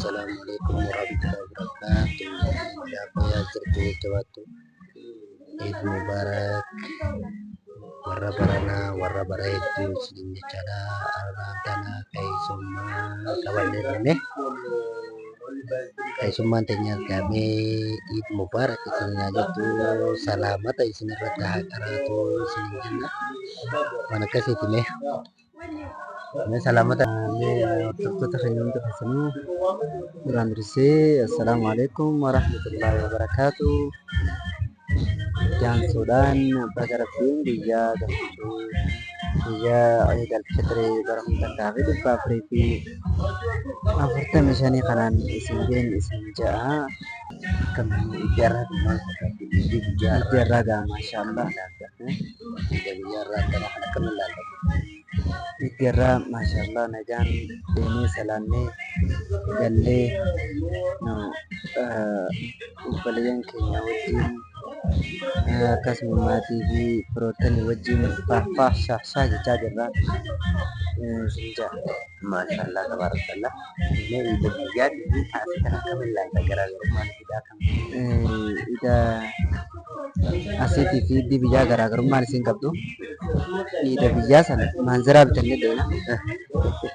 Assalamualaikum warahmatullahi wabarakatuh. Apa ya cerita waktu Eid Mubarak warra barana warra bara hedduu isin jechaadha. Armaan kana keessummaa qabanneerrame keessummaan teenya argamee Eid Mubarak isin jettu salaamata isin irratti haa qaraatu isin jenna. Waan akkasiiti mee salamata Hordoftoota keenya hunda keessanuu duraan dursee assalaamu warahmatullahi wabarakaatuh. Jaansuudhaan baga rabbiin guyyaa gammachuu guyyaa Eid al-Fitr bara 1445 kanaan isin geenye isin ja'a. kan ijarah di mana di Ijarraa gaa maashaallah. ijarah tanah akan melalui Ijarraa maashaallah nagaan deemee salaannee gallee obboleeyyan keenya wajjin akkasuma maatii fi firoottan wajjin faahfaah shaahshaa jechaa jirra. Isin ja'a. masyaallah tabarakallah. Ini itu biar ini asli tanah akan melalui garaagarummaa tidak akan Ida asiitii fi hiddi biyyaa garaagarummaan isin qabdu. Ida biyyaa sana maanziraa bitannee deemna.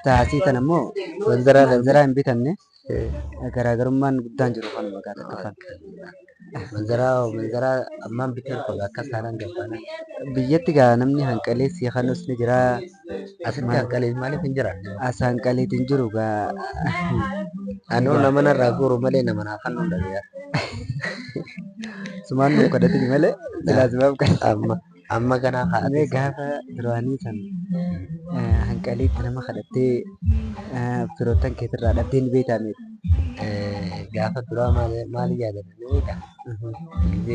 Taasii kana immoo maanziraa hin bitanne. Garaagarummaan guddaan jiru kanuma gaata kafan. manzara amman bitar ko akka saran gabana Biyyatti gaa namni hanqalees kanus ni jira. asitti hanqalees maaliif hin jiran As hanqaleetiin jiru gaa anu nama narraa guru malee nama naa fannu dhabeera sumaan nu kadhatini malee silaa sibaaf kan. amma kana Mee gaafa duraanii san hanqaleetti nama kadhattee firoottan keetirraa dhabdee ni beekame. gaafa duraa maali yaadatanidha ጊዜ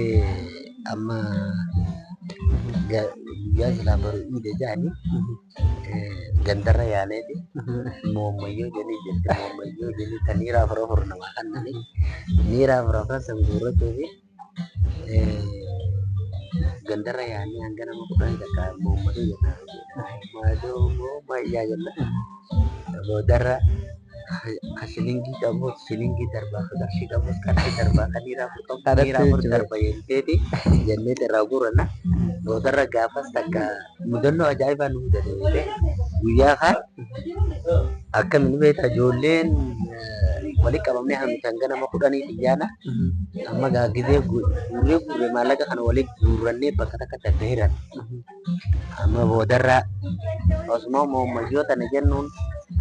amma guyyaa silaa baru iide jaani gandarra yaaleeti moommayyoo jenii jirti moommayyoo jenii kan dhiiraaf rafur namaa kannani dhiiraaf rafan san guurrachuu fi gandarra yaanii hanga nama kudhanii takka moommadoo jenna moommadoo moommayyaa jenna boodarra shilingi qabus shilingi darbaa qarshii qabus qarshii darbaa kan dhiiraaf darba yenteeti jenneet irraa guuranna boodarra gaafas takka mudannoo ajaa'ibaa nu mudate guyyaa kaan akkamiin beekta ijoolleen walitti qabamnee hamitan ganama kudhanii xiyyaana amma gaagizee guurree maallaqa kana walitti guurrannee bakka takka daddahiran amma boodarra osuma moommayyoo tana jennuun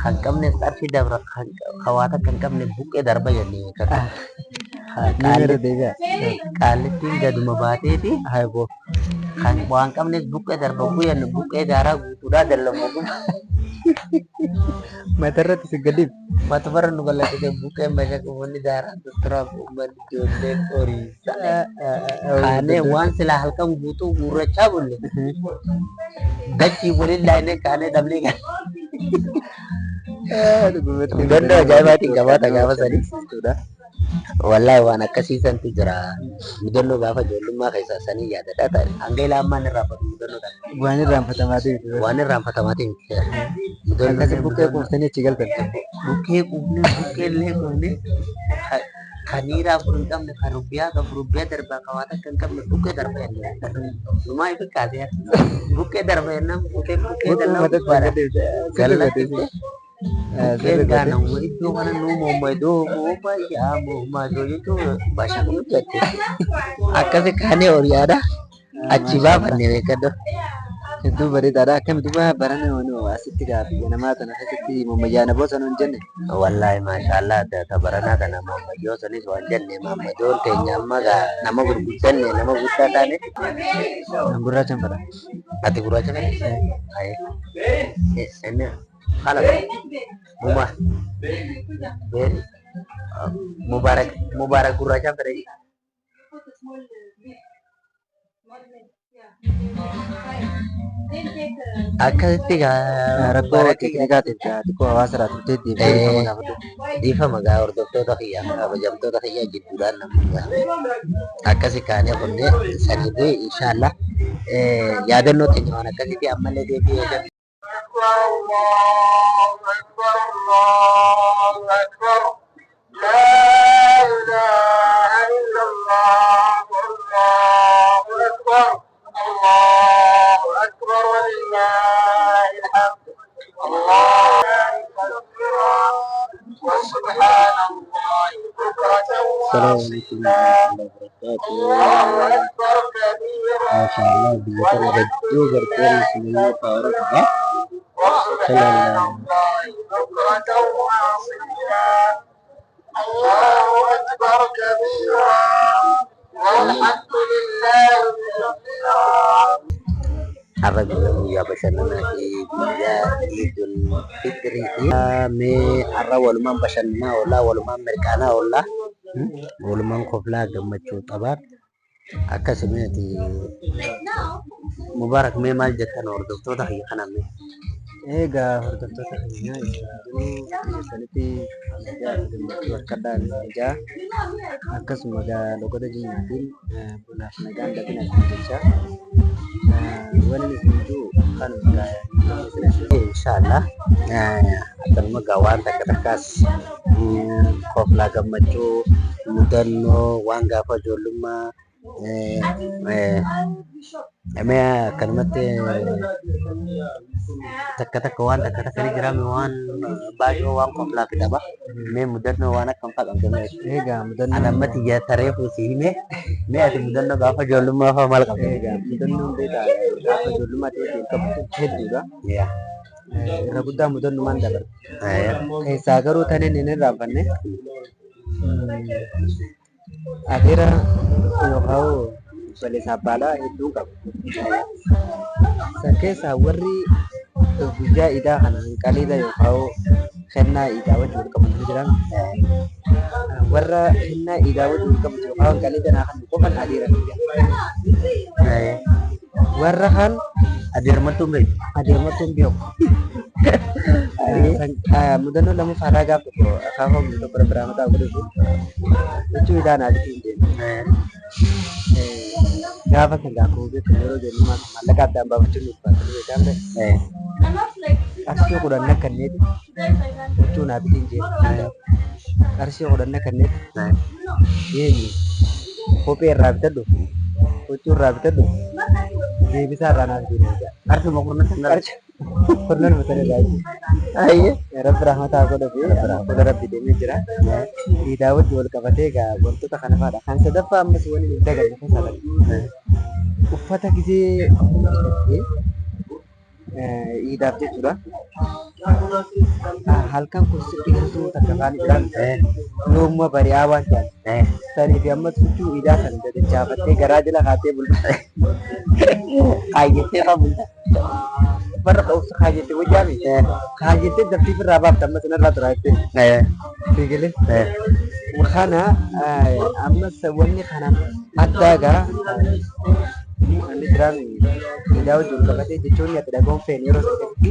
kan qabne qarshii dabra hawaata kan qabne buqqee darba jennee qaalittiin gaduma baateeti kan waan qabnes buqqee darba guyyan buqqee daaraa guutuudhaa dallamu Matarratti si gadiif. mata bara nu galate buqqee maja uummanni daaraa tutturaaf uummanni ijoolleen horiisa kaanee waan silaa halkan guutuu guurrachaa bulle dachii waliin laayinee kaanee dhablee kan mudannoo ajaa'ibaatiin qabaata gaafa sanii wallahi waan akkasiisantu jira mudannoo gaafa ijoollummaa keessaa sanii yaadadha ta'e hanga ilaa ammaan irraanfatu mudannoo ta'a Waan irraanfatamaatiif. waan irraanfatamaatiin Akkasii buqqee kuuftanii achi galtan. bukkee qubne bukkee illee qubne kan dhiiraaf hin qabne kan rubbiyaa qabu rubbiyaa darbaa qabaata kan qabne bukkee darba jennee numaa ifi kaasee bukkee darba jennaan bukkee gallattee Kengana iddoo kana nu moommadoo moommayyaa moommadoo jechuun bashaaquu jette akkasi kaanee horiyaadha achi baafannee beekadoo. Hedduu bareedaadha. Akkamitti barana asitti gaaffii namaa tana keessatti moommayyaa na boosan hin jenne. Wallahi maashaallah tabaranaa kana moommayyoo sanis waan jenne moommayyoon teenya amma nama gurguddanne nama guddaa taane. Gurraachaan fedha. Ati gurraacha fedhe? Inni haala Mubarak gurraachaan fedhe. Akkasitti Rakkoo teeknikaatiif xiqqoo hawaasa irraa deebi'ee dhiifama gaa hordoftoota kiyyaa kabajamtoota kiyyaa jidduudhaan namni akkasi kaanee kunneen sanii fi inshaallah yaadannoo teenya waan akkasitti ammallee deebi'ee jenna. Assalamualaikum warahmatullahi wabarakatuh. Masyaallah biyya kana hedduu gargaaruu isinii ta'uu qaba. الله أكبر كبيرا والحمد لله رب العالمين. Har'a guyyaa bashannanaa fi guyyaa Iidul Fitrii mee har'a walumaan bashannanaa oollaa walumaan mirqaanaa oollaa walumaan koflaa gammachuu qabaan akkasumas mubaarak mee maal jettan hordoftoota kiyya kanaan mee. Egaa hordoftoota keenyaa isaanii keessanitti gammachuu harkadhaan ijaa akkasuma logoota jinyaatiin bunaaf nagaan dhabina jecha wanni isin jiru kan Insyaallah akkanuma egaa waan takka takkaas koflaa gammachuu mudannoo waan gaafa ijoollummaa mee akkanumatti takka takka waan takka takka ni jiraame waan baay'oo waan koflaa fidhaba mee mudannoo waan akkam faqamte egaa mudannoo anammatti tareef si hime mee ati mudannoo gaafa ijoollummaa fa'aa maal qabda? egaa mudannoon beekaa gaafa ijoollummaatti wajjin qabatu hedduudha. Irra guddaa mudannummaan dabala. Keessaa garuu tanin hin irraanfanne adeera yookaan obboleessa abbaadhaa hedduu qabu. San keessaa warri guyyaa idaa kana qaliida yookaan kennaa idaa wajjin wal qabatu jiran warra kennaa idaa wajjin wal qabatu yookaan qaliida naa kan qofan adeera warra kan Adeermattuun beektu. adeermattuun beeku. Mudannoo lama faaraa gaaf tokko akaafaa bulu tokko biraa mataa godhatu jechuu idaan adiitiin deemu. Gaafa kan gaafa beeku yeroo jennu maallaqa addaan baafachuun nuuf baatanii beekan ta'e. Qarshii kudhan akkanneeti jechuun adiitiin deemu. Qarshii kudhan akkanneeti eenyu kophee irraa bitadhu huccuu irraa bitadhu deebisaa irraa naaf deemu. Arsuma kurna sangaa. Kurnan mata lagi. Ayya. Rabbi rahmataa godha fi fuula rabbi deemee jira. Idaa wajji wal qabatee egaa wantoota kana fa'aadha. Kan sadaffaa ammas waliin hin daganne keessaa uffata gisee idaaf jechuudha. Halkan kun sirriituu takka afaan jiran yoomma bari'aa waan ta'an sanii fi ammas huccuu idaa sana dadachaafattee garaa jala kaatee bulbala. Kayyattee qabulta. Barra qawsa kaayyette wajjaami kaayyette dabtiif irraa baafta amma sanarraa tura jettee fiigile kana ammas wanni kana addaagaa inni jiraan idaa wajjin qabatee jechuun ati dhagoon feene yeroo saddeetti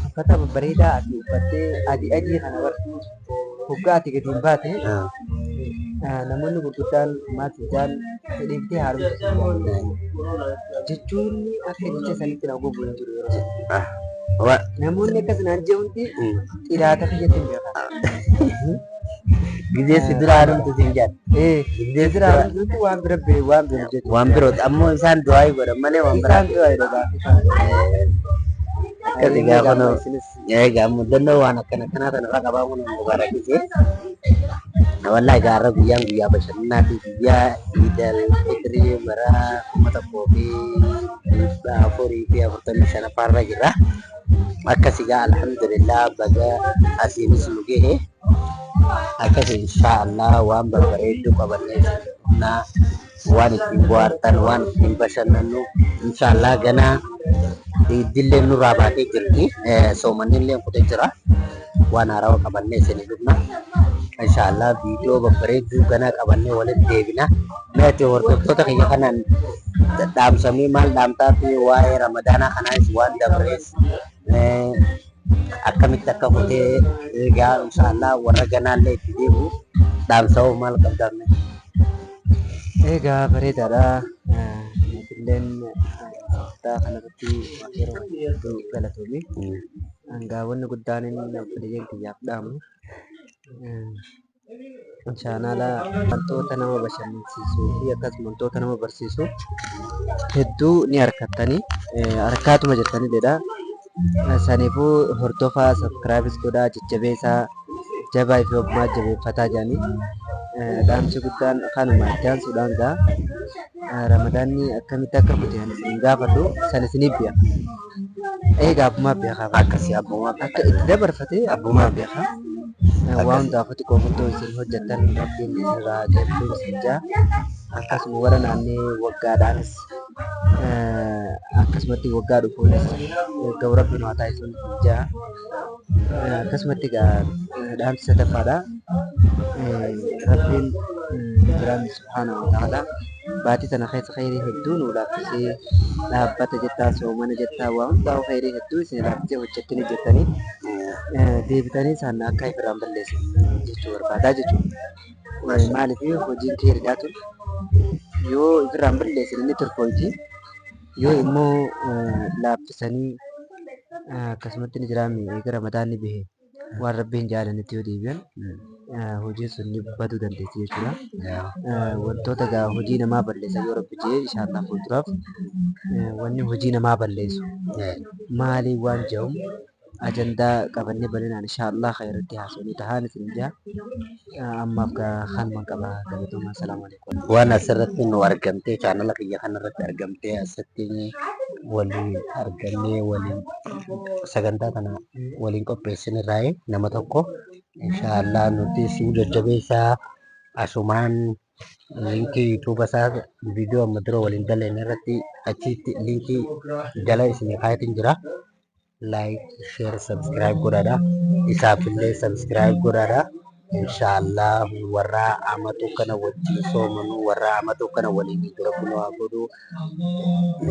uffata babbareedaa ati uffattee adii kana bar hoggaa ati gadi hin baate namoonni gurguddaan maatiidhaan fedhiiftee haaromsa jechuun akka jecha sanitti na gogu hin jiru yeroo sana. Namoonni akkas naan jehundi xiraata fayyatti hin beekan. Gizee si dura haaromtu siin jedha. Gizee dura haaromtu waan bira waan bira jechuudha. Waan birooti ammoo isaan du'aa godhan malee waan biraa. Isaan du'aa godhan. Akkasii gaafa egaa mudannoo waan akkana kanaa kanarraa qabaa kun mubarak gisee. Wallahi gaarra guyyaan guyyaa bashannanaa fi guyyaa Iidul Fitrii bara 1445 farra jirra. Akkasii gaa alhamdulillah baga asiinis nu gahe. Akkasii inshaallah waan barbareedduu qabannee waan ittiin bohaartan waan ittiin bashannannu inshaallah ganaa idillee nurraa baatee jirti. Soomanni illee kutee jira. Waan haarawaa qabannee isinii dhufna. Inshaallah viidiyoo babbareedduu ganaa qabannee walitti deebina. Mee ati hordoftoota kiyya kanaan dhaamsamii maal dhaamtaa fi waa'ee ramadaanaa kanaas waan dabrees akkamitti akka kutee egaa inshaallah warra ganaallee itti deebi'u dhaamsa'uu maal qabdamme? Egaa bareedaadha. Illeen kanarratti yeroo hedduu galatoomii hangaawwanni guddaan inni obboleeyyan kiyyaaf dhaamu chaanaala wantoota nama bashannansiisuu fi akkasuma wantoota nama barsiisu hedduu ni harkattanii harkaatuma jettanii jedha. Saniifuu hordofaa sabskiraayibis godhaa jajjabeessaa jabaa fi ogummaa jabeeffataa jiranii dhaamsi guddaan kanuma itti aansuudhaan ramadaanni akkamitti akka fute ani isin gaafadhu san isiniif bi'a. Egaa abbumaa beekaa Akkasii abbummaa akka itti dabarfatee abbumaa beekaa. Waan hundaaf qofattoo isin hojjettan rabbiin isinirraa deebisuu isin jaa. Akkasuma warra naannee waggaadhaanis akkasumatti waggaa dhufuunis ga'u rabbiin waa taasisuun isin jaa. Akkasumatti dhaamsi sadaffaadha. Rabbiin jiraanni subhaanahu wa ta'ala baatii tana keessa khayrii hedduu nu laaffisee dhaabbata jettaa soomana jettaa waa hundaa'u khayrii hedduu isin laaffisee hojjettanii jettanii deebitanii isaan akka ifirraan balleessan jechuu barbaadaa jechuudha. Maaliif hojiin keeriidhaa tun yoo ifirraan balleessan inni turfooyti yoo immoo laaffisanii akkasumatti ni jiraame eega ramadaanni bahe waan rabbiin jaalanitti yoo deebi'an hojiin sun ni baduu dandeessi jechuudha. Wantoota hojii namaa balleessan yoo rabbi jee inshaallah fuulduraaf wanni hojii namaa balleessu maalii waan jedhamu ajandaa qabannee bal'inaan inshaallah khayratti haasofnu tahaan isin jaa. Ammaaf kanuma qaba galatoomaa. Assalaamu alaikum. waan asirratti nu argamtee chaanala kiyya kanarratti argamtee asitti waliin argannee waliin sagantaa kana waliin qopheessinirraa nama tokko inshaallah nuti si jajjabeessaa asumaan linkii yuutuuba isaa viidiyoo amma dura waliin dalleen irratti achitti linkii jala isin kaayatiin jira. Like, share, subscribe godhaadha. Isaafillee subscribe godhaadha. Inshaallah warra amatu kana wajjin soomanu warra amatu kana waliin dura kunoo godhu.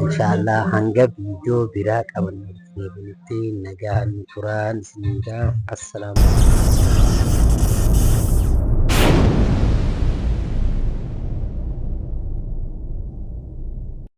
Inshaallah hanga viidiyoo biraa qabannutti nagaan turaan isin gaa. Assalaamu alaikum.